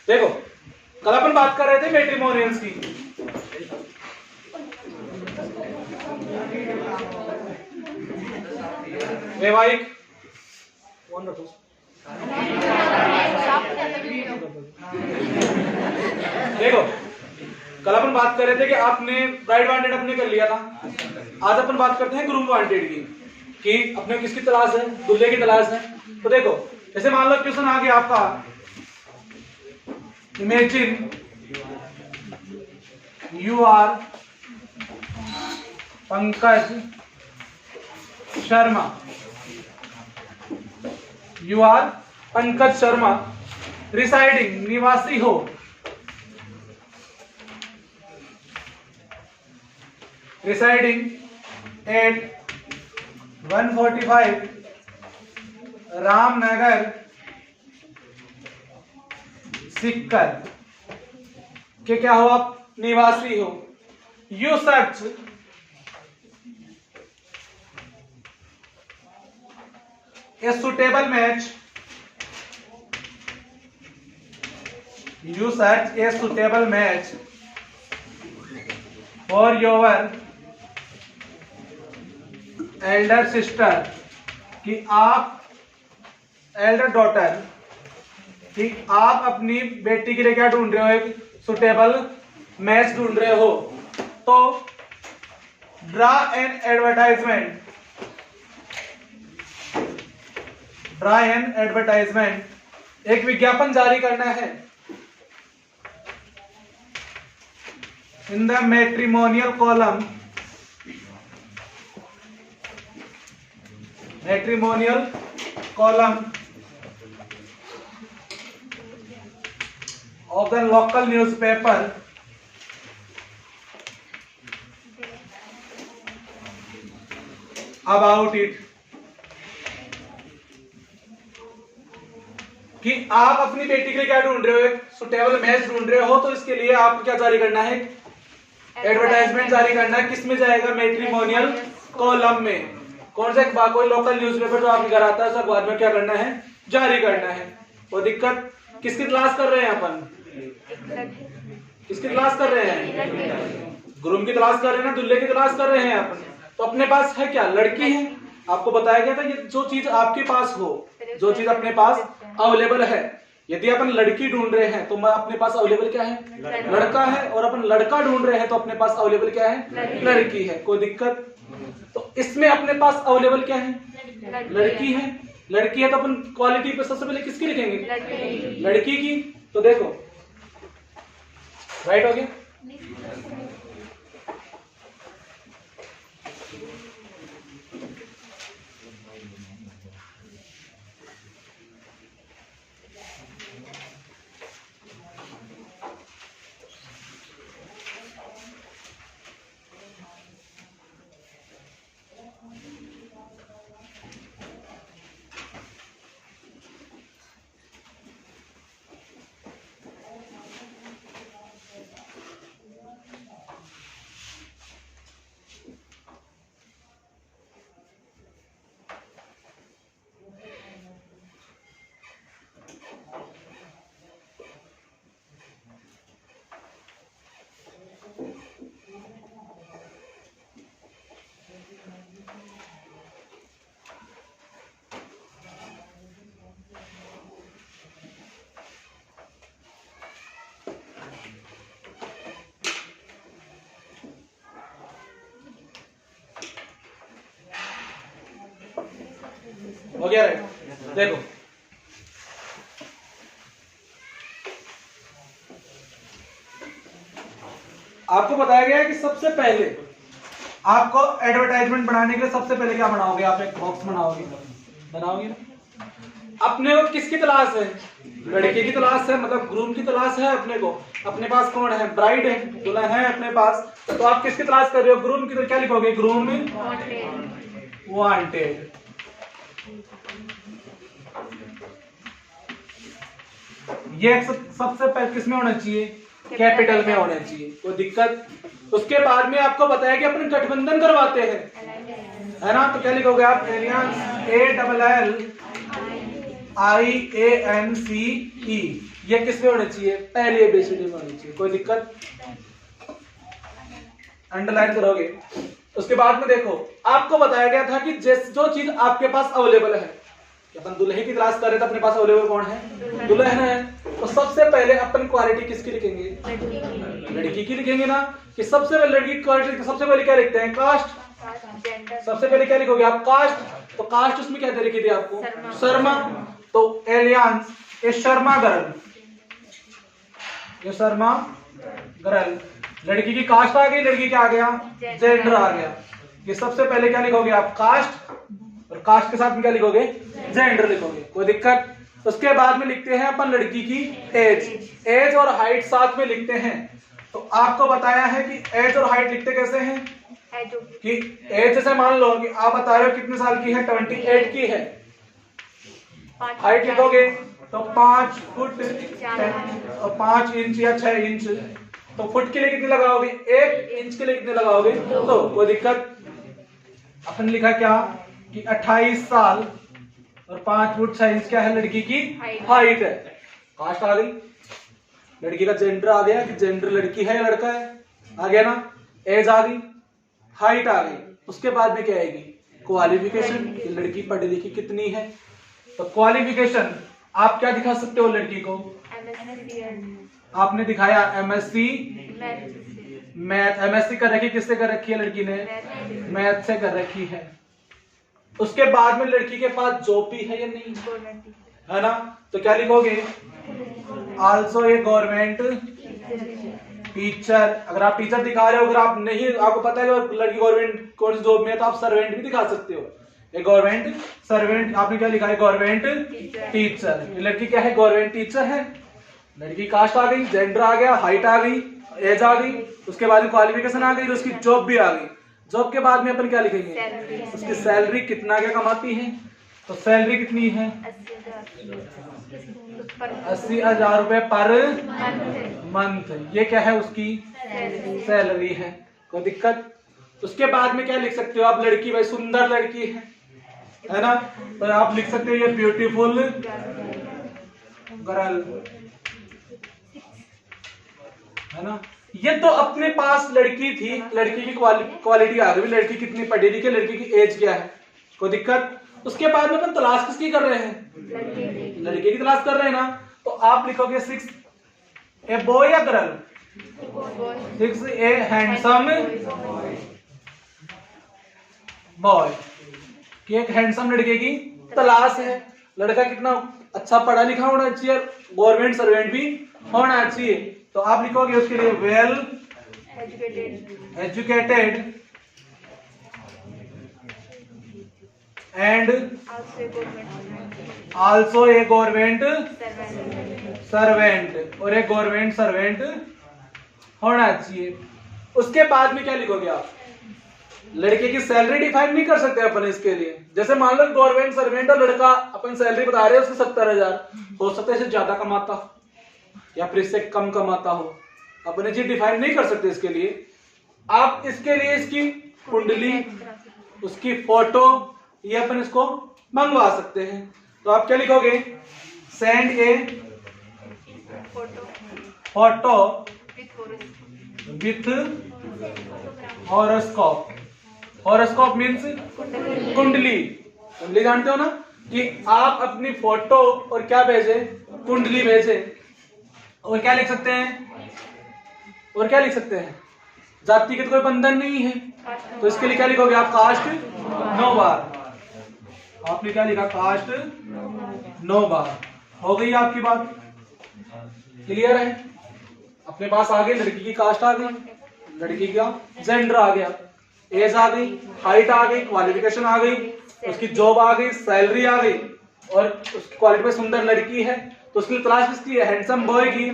देखो कल अपन बात कर रहे थे मैट्रिमोनियल्स की। वैवाहिक देखो कल अपन बात कर रहे थे कि आपने ब्राइड वांटेड अपने कर लिया था। आज अपन बात करते हैं ग्रूम वांटेड की कि अपने किसकी तलाश है, दूल्हे की तलाश है। तो देखो जैसे मान लो क्वेश्चन आ गया आपका, imagine you are Pankaj Sharma, you are Pankaj Sharma residing निवासी हो रिसाइडिंग एट 145 रामनगर सिक्कर के क्या हो, आप निवासी हो। You search a suitable match, you search a suitable match for your Elder sister, कि आप एल्डर डॉटर कि आप अपनी बेटी के लिए क्या ढूंढ रहे हो, एक सुटेबल मैच ढूंढ रहे हो। तो draw an advertisement, draw an advertisement, एक विज्ञापन जारी करना है in the matrimonial column, matrimonial column of the local newspaper about it, कि आप अपनी बेटी के लिए क्या ढूंढ रहे हो, एक सुटेबल मैच ढूंढ रहे हो। तो इसके लिए आपको क्या जारी करना है, एडवर्टाइजमेंट जारी करना है। किस में जाएगा, मैट्रिमोनियल कॉलम में। कौन सा, कोई लोकल न्यूज़पेपर जो आपके घर आता है, सब बाद में क्या करना है, जारी करना है। वो दिक्कत किसकी तलाश कर रहे हैं अपन, किसकी तलाश कर रहे हैं, ग्रूम की तलाश कर रहे हैं ना, दूल्हे की तलाश कर रहे हैं अपन। तो अपने पास है क्या, लड़की है। आपको बताया गया था ये जो चीज आपके पास हो, जो चीज अपने पास अवेलेबल है। यदि अपन लड़की ढूंढ रहे हैं तो अपने पास अवेलेबल क्या है, लड़का है। और अपन लड़का ढूंढ रहे हैं तो अपने पास अवेलेबल क्या है, लड़की है। कोई दिक्कत। तो इसमें अपने पास अवेलेबल क्या है, लड़की है। लड़की है तो अपन क्वालिटी पे सबसे पहले किसकी लिखेंगे, लड़की की। तो देखो राइट हो गया। हो गया राइट। देखो आपको बताया गया है कि सबसे पहले आपको एडवर्टाइजमेंट बनाने के लिए सबसे पहले क्या बनाओगे, आप एक बॉक्स बनाओगे अपने को किसकी तलाश है, लड़के की तलाश है, मतलब ग्रूम की तलाश है। अपने को अपने पास कौन है, ब्राइड है, दुल्हन है अपने पास। तो आप किसकी तलाश कर रहे हो, ग्रूम की। तो क्या लिखोगे, ग्रूम वांटेड। ये सबसे पहले किसमें होना चाहिए, कैपिटल में होना चाहिए। कोई दिक्कत। उसके बाद में आपको बताया कि अपन गठबंधन करवाते हैं, है ना। तो क्या लिखोगे आप, एलियंस, ALL IANCE, ये किस में होनी चाहिए? पहली ABCD में होनी चाहिए। कोई दिक्कत? अंडरलाइन करोगे। उसके बाद में देखो, आपको बताया गया था कि जो चीज आपके पास अवेलेबल है, अपन दुल्हे की तलाश कर रहे थे, अपने पास अवेलेबल कौन है? दुल्हन है। तो सबसे पहले अपन क्वालिटी किसकी लिखेंगे? लड़की की लिखेंगे ना, कि सबसे पहले लड़की की क्वालिटी, सबसे पहले क्या लिखते हैं? कास्ट। सबसे पहले क्या लिखोगे आप? कास्ट। तो कास्ट उसमें क्या दे रखी थी आपको? शर्मा। तो एलियंस, ये शर्मा गर्ल, ये शर्मा गर्ल। लड़की की कास्ट आ गई, लड़की क्या आ गया? जेंडर आ गया। ये सबसे पहले क्या लिखोगे आप? कास्ट, और कास्ट के साथ में क्या लिखोगे? जेंडर लिखोगे। कोई दिक्कत? उसके बाद में लिखते हैं अपन लड़की की एज। एज और हाइट साथ में लिखते हैं। तो आपको बताया है कि एज और हाइट लिखते कैसे हैं? कि एज जैसे मान लो कि आप बता रहे हो कितने साल की है? 28 की है। हाइट लिखोगे तो 5 फुट और 5 इंच या 6 इंच। तो फुट के लिए कितने लगाओगे? 1 इंच के लिए कितने लगाओगे? तो कोई दिक्कत? अपन लिखा क्या कि 28 साल और 5 फुट 6 इंच क्या है? लड़की की हाइट है। कास्ट आ गई, लड़की का जेंडर आ गया कि जेंडर लड़की है या लड़का है, आ गया ना। एज आ गई, हाइट आ गई। उसके बाद में क्या आएगी? क्वालिफिकेशन, कि लड़की पढ़ी लिखी कितनी है। तो क्वालिफिकेशन आप क्या दिखा सकते हो लड़की को? आपने दिखाया MSc मैथ। MSc कर रखी, किससे कर रखी है लड़की ने? मैथ से कर रखी है। उसके बाद में लड़की के पास जॉब भी है या नहीं? है ना। तो क्या लिखोगे? Also a government teacher. अगर आप टीचर दिखा रहे हो, अगर आप नहीं, आपको पता है कि लड़की गवर्नमेंट कौन सी जॉब में है, तो आप सर्वेंट भी दिखा सकते हो। ए गवर्नमेंट सर्वेंट। आपने क्या लिखा है? Government teacher. लड़की क्या है? गवर्नमेंट टीचर है। लड़की कास्ट आ गई, जेंडर आ गया, हाइट आ गई, एज आ गई। उसके बाद में क्वालिफिकेशन आ गई, तो उसकी जॉब भी आ गई। जॉब के बाद में अपन क्या लिखेंगे? उसकी सैलरी कितना क्या कमाती है। तो सैलरी कितनी है? 80,000 रुपए पर मंथ। ये क्या है? उसकी सैलरी है। कोई दिक्कत? उसके बाद में क्या लिख सकते हो आप? लड़की भाई सुंदर लड़की है ना। तो आप लिख सकते हो ये ब्यूटीफुल गर्ल, है ना। ये तो अपने पास लड़की थी, लड़की की क्वालिटी आ गई, लड़की कितनी पढ़ी लिखी, लड़की की एज क्या है। कोई दिक्कत? उसके बाद में अपन तलाश किसकी कर रहे हैं? लड़के की तलाश कर रहे हैं ना। तो आप लिखोगे 6 ए बॉय या गर्ल? 6 ए हैंडसम बॉय, कि एक हैंडसम लड़के की तलाश है। लड़का कितना अच्छा पढ़ा लिखा होना चाहिए, गवर्नमेंट सर्वेंट भी होना चाहिए। तो आप लिखोगे उसके लिए well educated and also a government servant, और एक गवर्नमेंट सर्वेंट होना चाहिए। उसके बाद में क्या लिखोगे आप? लड़के की सैलरी डिफाइन नहीं कर सकते अपन इसके लिए। जैसे मान लो गवर्नमेंट सर्वेंट और लड़का, अपन सैलरी बता रहे हैं उसकी 70,000, हो सकता है इससे ज्यादा कमाता या फिर इससे कम कमाता हो, अपन चीज डिफाइन नहीं कर सकते इसके लिए। आप इसके लिए इसकी कुंडली, उसकी फोटो, ये अपन इसको मंगवा सकते हैं। तो आप क्या लिखोगे? Send A photo with horoscope. Horoscope means कुंडली। कुंडली जानते हो ना, कि आप अपनी फोटो और क्या भेजे? कुंडली भेजे। और क्या लिख सकते हैं? और क्या लिख सकते हैं? जाति के तो कोई बंधन नहीं है, तो इसके लिए क्या लिखोगे आप? कास्ट नो बार। आपने क्या लिखा? कास्ट नो बार। हो गई आपकी बात क्लियर है? अपने पास आ गई, लड़की की कास्ट आ गई, लड़की का जेंडर आ गया, एज आ गई, हाइट आ गई, क्वालिफिकेशन आ गई, उसकी जॉब आ गई, सैलरी आ गई, और उसकी क्वालिटी में सुंदर लड़की है। तो उसकी तलाश किसकी है? हैंडसम बॉय की,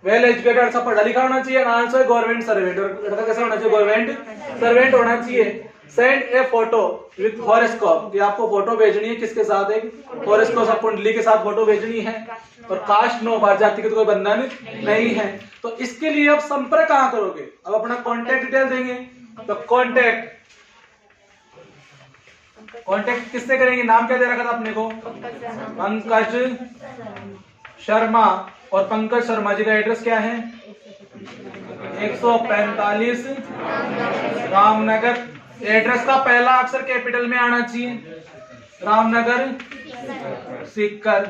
वेल एजुकेटेड, अच्छा पढ़ा लिखा होना चाहिए, आंसर गवर्नमेंट सर्वेंट। और लड़का कैसा होना चाहिए? गवर्नमेंट सर्वेंट होना चाहिए। Send A photo with horoscope, कि आपको फोटो भेजनी है किसके साथ? एक हॉरोस्कोप, कुंडली के साथ फोटो भेजनी है। और कास्ट नो बार, जाति के तो कोई बंधन नहीं है। तो इसके लिए आप संपर्क कहां करोगे? अब अपना कॉन्टेक्ट डिटेल देंगे, तो कॉन्टेक्ट कांटेक्ट किससे करेंगे? नाम क्या दे रखा था अपने को? पंकज शर्मा। और पंकज शर्मा जी का एड्रेस क्या है? 145 रामनगर। एड्रेस का पहला अक्षर कैपिटल में आना चाहिए, रामनगर सीकर।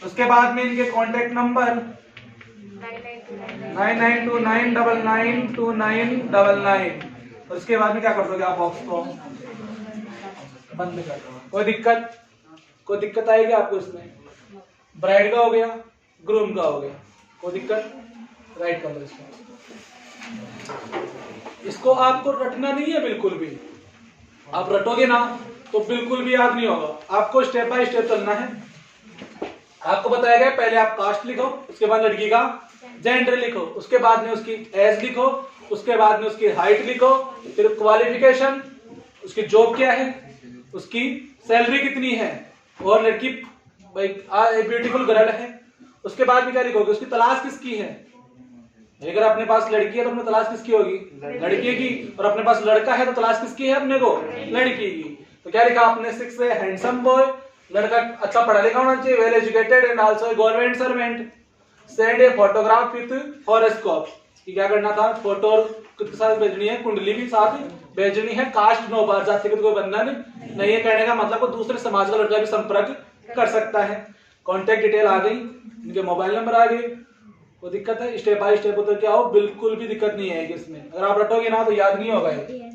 उसके बाद में इनके कांटेक्ट नंबर 9929992999। उसके बाद में क्या कर दोगे आप? बॉक्स को बंद कर दो। कोई दिक्कत आएगी आपको इसमें? ब्राइड का हो गया, ग्रूम का हो गया, कोई दिक्कत? राइट कर दो इसको। इसको आपको रटना नहीं है बिल्कुल भी। आप रटोगे ना तो बिल्कुल भी याद नहीं होगा। आपको स्टेप बाय स्टेप चलना है। आपको बताया गया पहले आप कास्ट लिखो, उसके बाद लड़की का जेंडर लिखो, उसके बाद में उसकी एज लिखो, उसके बाद में उसकी हाइट लिखो, फिर क्वालिफिकेशन, उसकी जॉब क्या है, उसकी सैलरी कितनी है, और लड़की भाई ब्यूटीफुल गर्ल है। उसके बाद में क्या लिखोगे? उसकी तलाश किसकी है। अगर अपने पास लड़की है तो अपने तलाश किसकी होगी? लड़की की। और अपने पास लड़का है तो तलाश किसकी है अपने को? लड़की की। तो क्या लिखा आपने? 6 है हैंडसम बॉय, लड़का अच्छा पढ़ा लिखा होना चाहिए, well educated and also government servant. Send a photograph with horoscope. क्या करना था? फोटो के साथ भेजनी है, कुंडली भी साथ भेजनी है। कास्ट नो बार, जाति का कोई बंधन नहीं है। कहने का मतलब को दूसरे समाज का लड़का भी संपर्क कर सकता है। कॉन्टेक्ट डिटेल आ गई, इनके मोबाइल नंबर आ गए। कोई दिक्कत है? स्टेप बाय स्टेप उतर के आओ, बिल्कुल भी दिक्कत नहीं आएगी इसमें। अगर आप रटोगे ना तो याद नहीं होगा ये।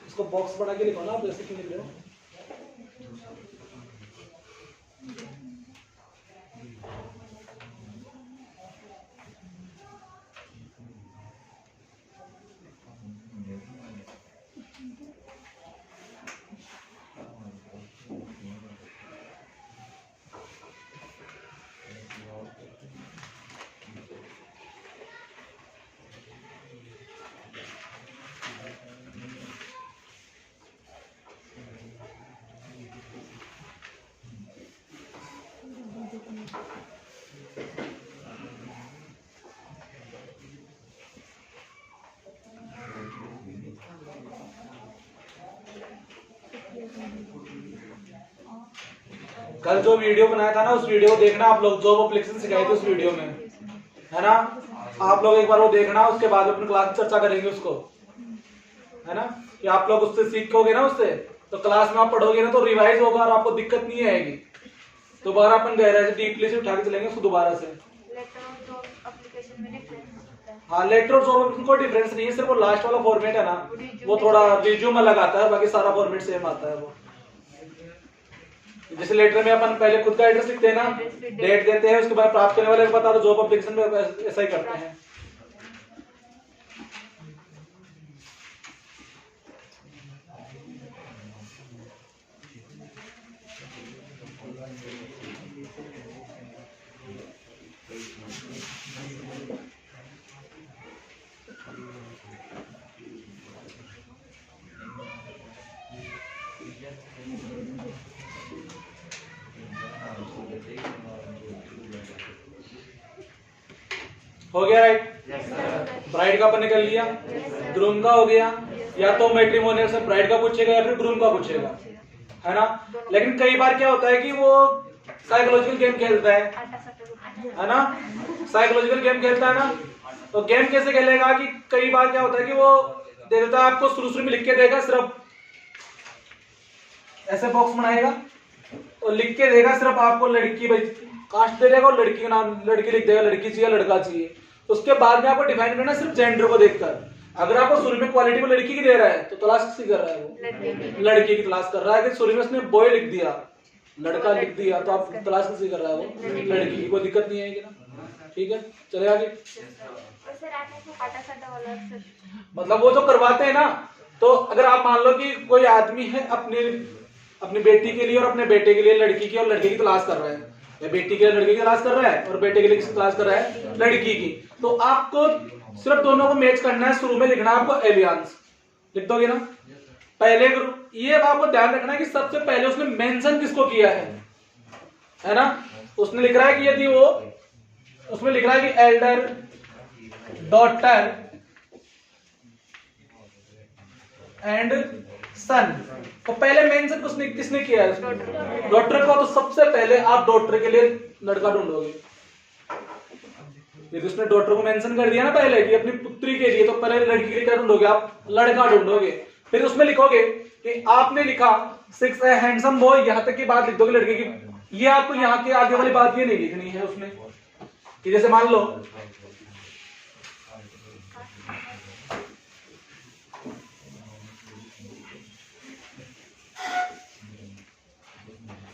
इसको बॉक्स बना के लिखो ना आप, जैसे कि लिख रहे हो। कल जो वीडियो बनाया था ना, उस वीडियो को देखना आप लोग। जॉब एप्लीकेशन सिखाई थी उस वीडियो में, है ना? आप लोग एक बार वो देखना, उसके बाद अपनी क्लास में चर्चा करेंगे उसको, है ना? कि आप लोग उससे सीखोगे ना, उससे तो क्लास में आप पढ़ोगे ना तो रिवाइज होगा और आपको दिक्कत नहीं आएगी। दोबारा अपन गहराई से डीपली से उठा के चलेंगे उसको दोबारा से। हाँ, लेटर और जॉब एप्लीकेशन कोई डिफरेंस नहीं है, सिर्फ वो लास्ट वाला फॉर्मेट है ना, वो थोड़ा रिज्यूम अलग आता है, बाकी सारा फॉर्मेट सेम आता है। वो जैसे लेटर में अपन पहले खुद का एड्रेस लिखते हैं ना, डेट देते हैं, उसके बाद प्राप्त करने वाले को बता दो। जॉब एप्लीकेशन में ऐसा ही करते हैं। हो गया राइट? ब्राइड का अपन ने कर लिया, ग्रूम का हो गया। या तो मैट्रिमोनियल से ब्राइड का पूछेगा या फिर ग्रूम का पूछेगा, है ना? लेकिन कई बार क्या होता है कि वो साइकोलॉजिकल गेम खेलता है ना? साइकोलॉजिकल गेम खेलता है ना, तो गेम कैसे खेलेगा कि कई बार क्या होता है कि वो दे देता है आपको, शुरू में लिख के देगा, सिर्फ ऐसे बॉक्स बनाएगा और लिख के देगा सिर्फ आपको लड़की, भाई कास्ट दे देगा और लड़की का नाम, लड़की लिख देगा, लड़की चाहिए लड़का चाहिए। उसके बाद में आपको डिफाइन करना सिर्फ जेंडर को देखकर। अगर आपको शुरू में क्वालिटी में लड़की की दे रहा है तो तलाश किसकी कर रहा है? वो लड़की की तलाश कर रहा है। कि शुरू में उसने बॉय लिख दिया, लड़का लिख दिया, तो आप तलाश किसकी कर रहा है? वो लड़की की। कोई दिक्कत नहीं आएगी ना? ठीक है, चले आगे। मतलब वो जो करवाते हैं ना, तो अगर आप मान लो कि कोई आदमी है अपनी बेटी के लिए और अपने बेटे के लिए लड़की की और लड़के की तलाश कर रहा है, या बेटी के लिए लड़के की तलाश कर रहा है और बेटे के लिए किसकी तलाश कर रहा है? लड़की की। तो आपको सिर्फ दोनों को मैच करना है। शुरू में लिखना है आपको एलियंस, लिख दोगे ना? पहले ग्रुप ये आपको ध्यान रखना है कि सबसे पहले उसने मेंशन किसको किया है ना। उसने लिख रहा है कि यदि वो, उसमें लिख रहा है कि एल्डर डॉटर एंड सन, तो पहले मेंशन किसने किया है, डॉक्टर को। तो सबसे पहले आप डॉक्टर के लिए लड़का ढूंढोगे। यदि उसने डॉक्टर को मेंशन कर दिया ना पहले कि अपनी पुत्री के लिए, तो पहले लड़की के लिए क्या ढूंढोगे आप, लड़का ढूंढोगे। फिर उसमें लिखोगे कि आपने लिखा 6 ए हैंडसम बॉय, यहां तक की बात लिख दोगे लड़के की। ये आपको यहाँ के आगे वाली बात ये नहीं लिखनी है उसमें, कि जैसे मान लो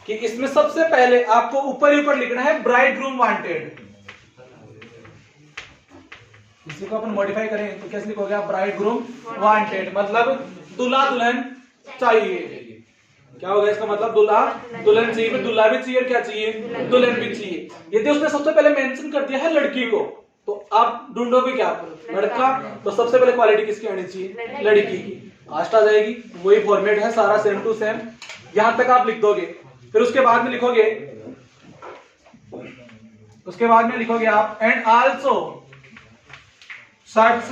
कि इसमें सबसे पहले आपको ऊपर ही ऊपर लिखना है ब्राइड ग्रूम वांटेड। इसी को अपन मॉडिफाई करें तो कैसे लिखोगे आप, ब्राइड ग्रूम वांटेड, मतलब दूल्हा दुल्हन चाहिए। क्या होगा इसका मतलब, दूल्हा दुल्हन चाहिए, फिर दूल्हा भी चाहिए और क्या चाहिए, दुल्हन भी चाहिए। यदि उसने सबसे पहले मेंशन कर दिया है लड़की को, तो आप ढूंढोगे क्या, लड़का। तो सबसे पहले क्वालिटी किसकी आनी चाहिए, लड़की की। कास्ट आ जाएगी, वही फॉर्मेट है सारा, सेम टू सेम, यहां तक आप लिख दोगे। फिर उसके बाद में लिखोगे, आप and also search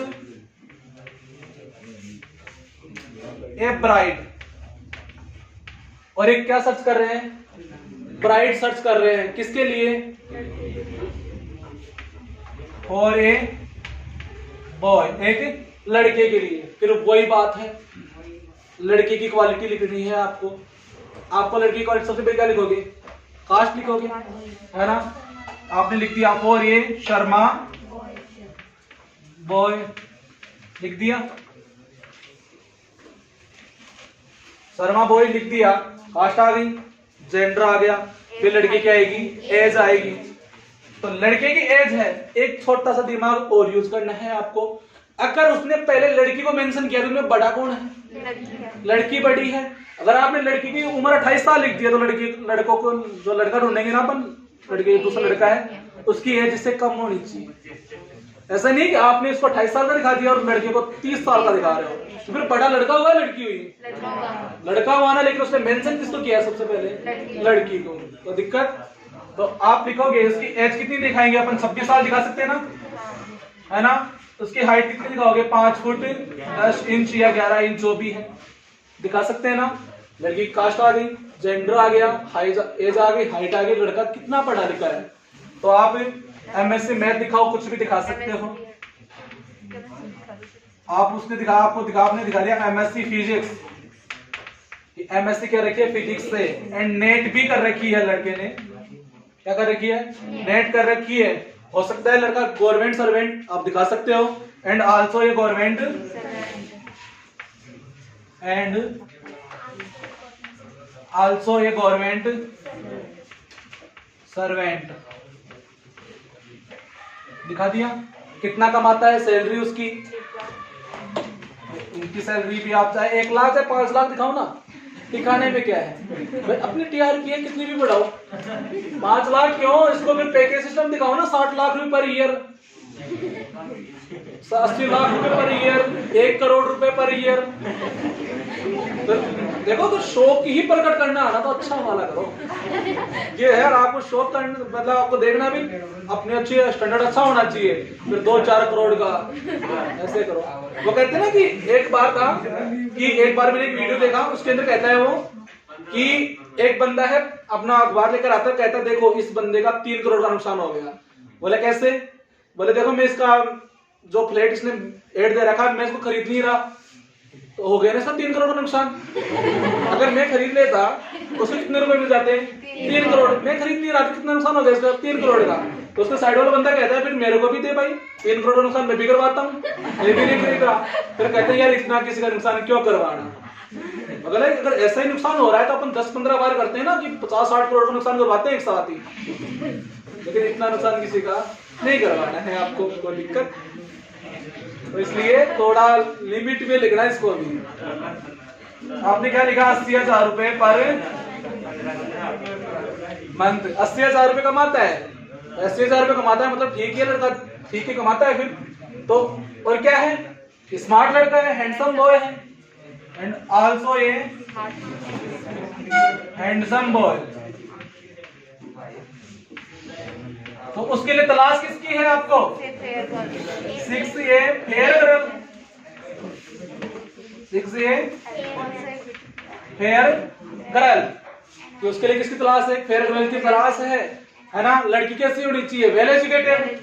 A bride, और एक क्या सर्च कर रहे हैं, ब्राइड सर्च कर रहे हैं, किसके लिए, फॉर ए बॉय, एक लड़के के लिए। फिर वही बात है, लड़के की क्वालिटी लिखनी है आपको। लड़की की क्वालिटी सबसे पहले क्या लिखोगे, कास्ट लिखोगे, है ना। आपने लिख दिया फॉर ए शर्मा बॉय, लिख दिया शर्मा बॉय, लिख दिया, कास्ट आ गई, जेंडर आ गया। फिर लड़की क्या आएगी, एज आएगी। तो लड़के की एज है, एक छोटा सा दिमाग और यूज करना है आपको। अगर उसने पहले लड़की को मेंशन किया तो उसमें बड़ा कौन है, लड़की बड़ी है। अगर आपने लड़की की उम्र 28 साल लिख दिया, तो लड़कों को जो लड़का ढूंढेंगे ना अपन, लड़के दूसरा लड़का है, उसकी एज इससे कम होनी चाहिए। ऐसा नहीं कि आपने इसको 28 साल का दिखा दिया और लड़के को 30 साल का दिखा रहे हो, तो फिर बड़ा लड़का हुआ लड़की हुई, लड़का हुआ ना, लेकिन उसने मेंशन किसको किया, सबसे पहले लड़की को। तो दिक्कत, तो आप लिखोगे इसकी एज कितनी दिखाएंगे अपन, 26 साल दिखा सकते हैं ना, है ना। उसकी हाइट कितनी दिखाओगे, 5 फुट 10 इंच या 11 इंच जो भी है, दिखा सकते हैं ना। लड़की की कास्ट आ गई, जेंडर आ गया, एज आ गई, हाइट आ गई, लड़का कितना पढ़ा लिखा है। तो आप एमएससी मैथ दिखाओ, कुछ भी दिखा सकते हो आप। उसने आपने दिखा दिया एमएससी फिजिक्स, एमएससी क्या रखी है, फिजिक्स से, एंड नेट भी कर रखी है लड़के ने। क्या कर रखी है, नेट कर रखी है। हो सकता है लड़का गवर्नमेंट सर्वेंट, आप दिखा सकते हो, एंड आल्सो ये गवर्नमेंट सर्वेंट दिखा दिया। कितना कमाता है, सैलरी उसकी, इनकी सैलरी भी आप चाहे 1 लाख या 5 लाख दिखाओ ना, दिखाने में क्या है भाई, अपनी टीआरपी है कितनी भी बढ़ाओ, 5 लाख क्यों, इसको फिर पैकेज सिस्टम दिखाओ ना, 60 लाख रुपए पर ईयर, 80 लाख रुपए पर ईयर, 1 करोड़ रुपए पर ईयर। तो देखो, तो शौक ही प्रकट करना आना तो अच्छा वाला करो। ये है, आपको शौक करना मतलब आपको देखना भी अपने अच्छे स्टैंडर्ड अच्छा होना चाहिए, फिर 2-4 करोड़ का ऐसे करो। वो कहते हैं ना कि एक बार मैंने एक वीडियो देखा, उसके अंदर कहता है वो कि एक बंदा है, अपना अखबार लेकर आता है, कहता है देखो इस बंदे का 3 करोड़ का नुकसान हो गया। बोले कैसे, बोले देखो मैं इसका जो फ्लैट इसने एड दे रखा, मैं इसको खरीद नहीं रहा, तो हो गया ना इसका 3 करोड़ का नुकसान। अगर मैं खरीद लेता तो उसको कितने रुपए मिल जाते हैं, 3 करोड़। मैं खरीद नहीं रहा तो कितना नुकसान हो गया इसका, 3 करोड़ का। तो उसका साइड वाला बंदा कहता है फिर मेरे को भी दे भाई, 3 करोड़ का नुकसान मैं भी करवाता हूँ, मैं भी नहीं खरीद रहा। फिर कहते हैं यार इतना किसी का नुकसान क्यों करवाना। अगर ऐसा ही नुकसान हो रहा है तो अपन 10-15 बार करते हैं ना कि 50-60 करोड़ का नुकसान करवाते हैं एक साथ ही, लेकिन इतना नुकसान किसी का नहीं करवाना है आपको, कोई दिक्कत। तो इसलिए थोड़ा लिमिट में लिखना है इसको भी। आपने क्या लिखा, 80,000 रुपए पर मंथ। 80,000 रुपए कमाता है, 80,000 रुपए कमाता है मतलब ठीक है लड़का, ठीक है कमाता है। फिर तो और क्या है, स्मार्ट लड़का है, हैंडसम बॉय है, and also a handsome boy. तो उसके लिए तलाश किसकी है आपको? 6A fair girl. 6A fair girl. तो उसके लिए किसकी तलाश है? फेयर गर्ल की तलाश है ना। लड़की कैसी होनी चाहिए? Well educated.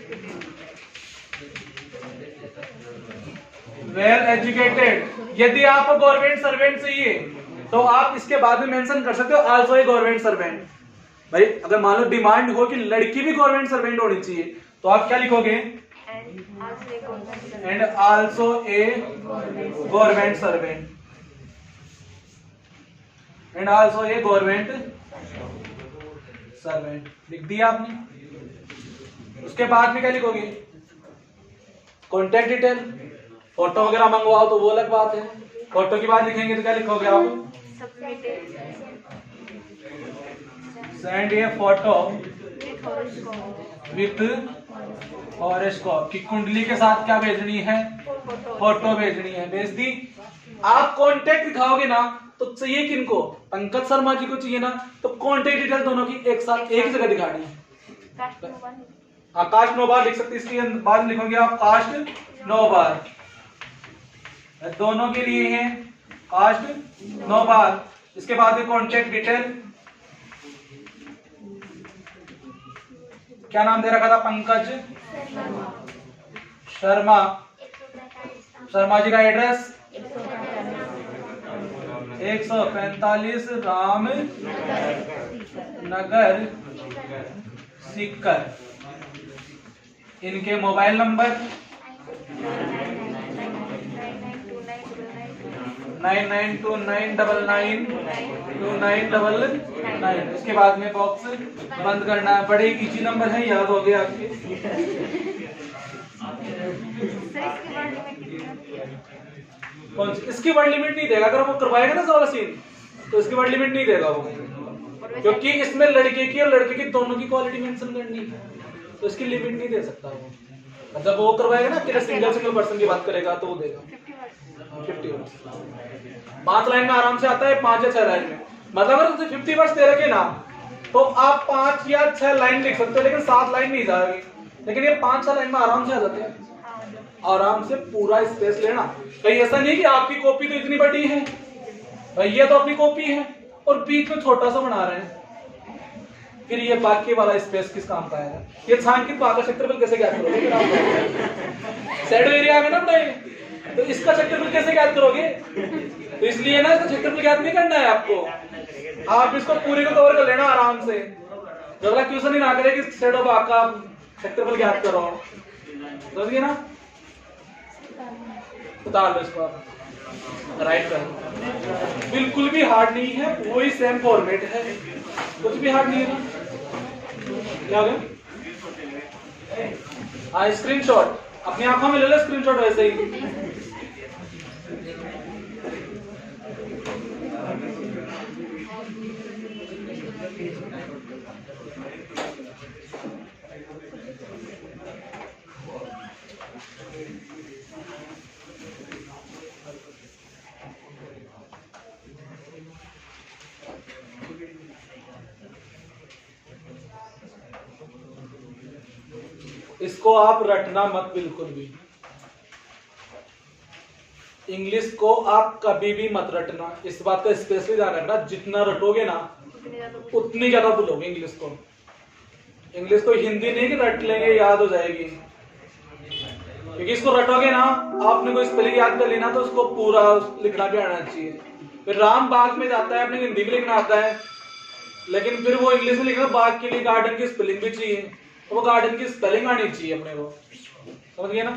Well educated. यदि आपको गवर्नमेंट सर्वेंट चाहिए तो आप इसके बाद में मेंशन कर सकते हो आल्सो ए गवर्नमेंट सर्वेंट। भाई अगर मान लो डिमांड हो कि लड़की भी गवर्नमेंट सर्वेंट होनी चाहिए तो आप क्या लिखोगे? And also a government servant. And also a government servant लिख दिया आपने। उसके बाद में क्या लिखोगे? Contact detail. फोटो वगैरह मंगवाओ तो वो अलग बात है। फोटो की बात लिखेंगे तो क्या लिखोगे आप? Send A photo with horoscope की कुंडली के साथ क्या भेजनी है? फोटो भेजनी है। भेज दी। आप कॉन्टेक्ट दिखाओगे ना तो चाहिए किनको? पंकज शर्मा जी को चाहिए ना, तो कॉन्टेक्ट डिटेल दोनों की एक साथ एक जगह दिखानी है। कास्ट नोबार लिख सकते, इसके बाद लिखोगे आप कास्ट नोबार। दोनों के लिए है कास्ट नोबार। इसके बाद में कॉन्टेक्ट डिटेल। क्या नाम दे रखा था? पंकज शर्मा। शर्मा जी का एड्रेस 145 राम नगर सीकर। इनके मोबाइल नंबर 9929992999। इसके बाद में बॉक्स बंद करना है। बड़े इजी नंबर है, याद हो गया आपके। कौन सी? इसकी वर्ड लिमिट नहीं देगा। अगर वो करवाएगा ना सारा सीन तो इसकी वर्ड लिमिट नहीं देगा वो, क्योंकि इसमें लड़के की और लड़के की दोनों की क्वालिटी मेंशन करनी है, तो इसकी लिमिट नहीं दे सकता वो। मतलब वो करवाएगा ना कि सिंगल पर्सन की बात करेगा तो वो देगा 50 वर्ड्स। 5 लाइन में आराम से आता है, 5 या 6 लाइन में। मतलब अगर तुझे 50 वर्ड्स दे रखे ना तो आप 5 या 6 लाइन लिख सकते हो, लेकिन 7 लाइन नहीं जाएगी। लेकिन ये 5-6 लाइन में आराम से आ जाते हैं। आराम से पूरा स्पेस लेना। कहीं ऐसा नहीं कि आपकी कॉपी तो इतनी बड़ी है, ये तो अपनी कॉपी है और बीच में छोटा सा बना रहे हैं, फिर ये बाकी वाला स्पेस किस काम का है? ये छांकित भाग का क्षेत्रफल कैसे ज्ञात करोगे? शैडो एरिया में ना बताइए, तो इसका क्षेत्रफल कैसे ज्ञात करोगे? तो इसलिए ना इसका क्षेत्रफल ज्ञात नहीं करना है आपको, आप इसको पूरे को कवर कर लेना आराम से। जो अगला क्वेश्चन ही ना करे कि शैडो भाग का क्षेत्रफल ज्ञात करो, समझिए ना? बता लो इसको राइट कर। बिल्कुल भी हार्ड नहीं है, वही सेम फॉर्मेट है, कुछ भी हार्ड नहीं है ना। क्या हो गया? हाँ, स्क्रीनशॉट अपनी आंखों में ले लो, स्क्रीनशॉट वैसे ही। इसको आप रटना मत बिल्कुल भी। इंग्लिश को आप कभी भी मत रटना, इस बात का स्पेशली ध्यान रखना। जितना रटोगे ना उतनी ज्यादा भूलोगे इंग्लिश को। इंग्लिश को हिंदी नहीं कि रट लेंगे याद हो जाएगी, क्योंकि इसको रटोगे ना, आपने कोई स्पेलिंग याद कर लेना तो उसको पूरा लिखना भी आना चाहिए। फिर राम बाग में जाता है, अपने हिंदी में लिखना आता है, लेकिन फिर वो इंग्लिश में लिखना। बाग के लिए गार्डन की स्पेलिंग भी चाहिए, वो गार्डन की स्पेलिंग आनी चाहिए अपने को, समझ गए ना?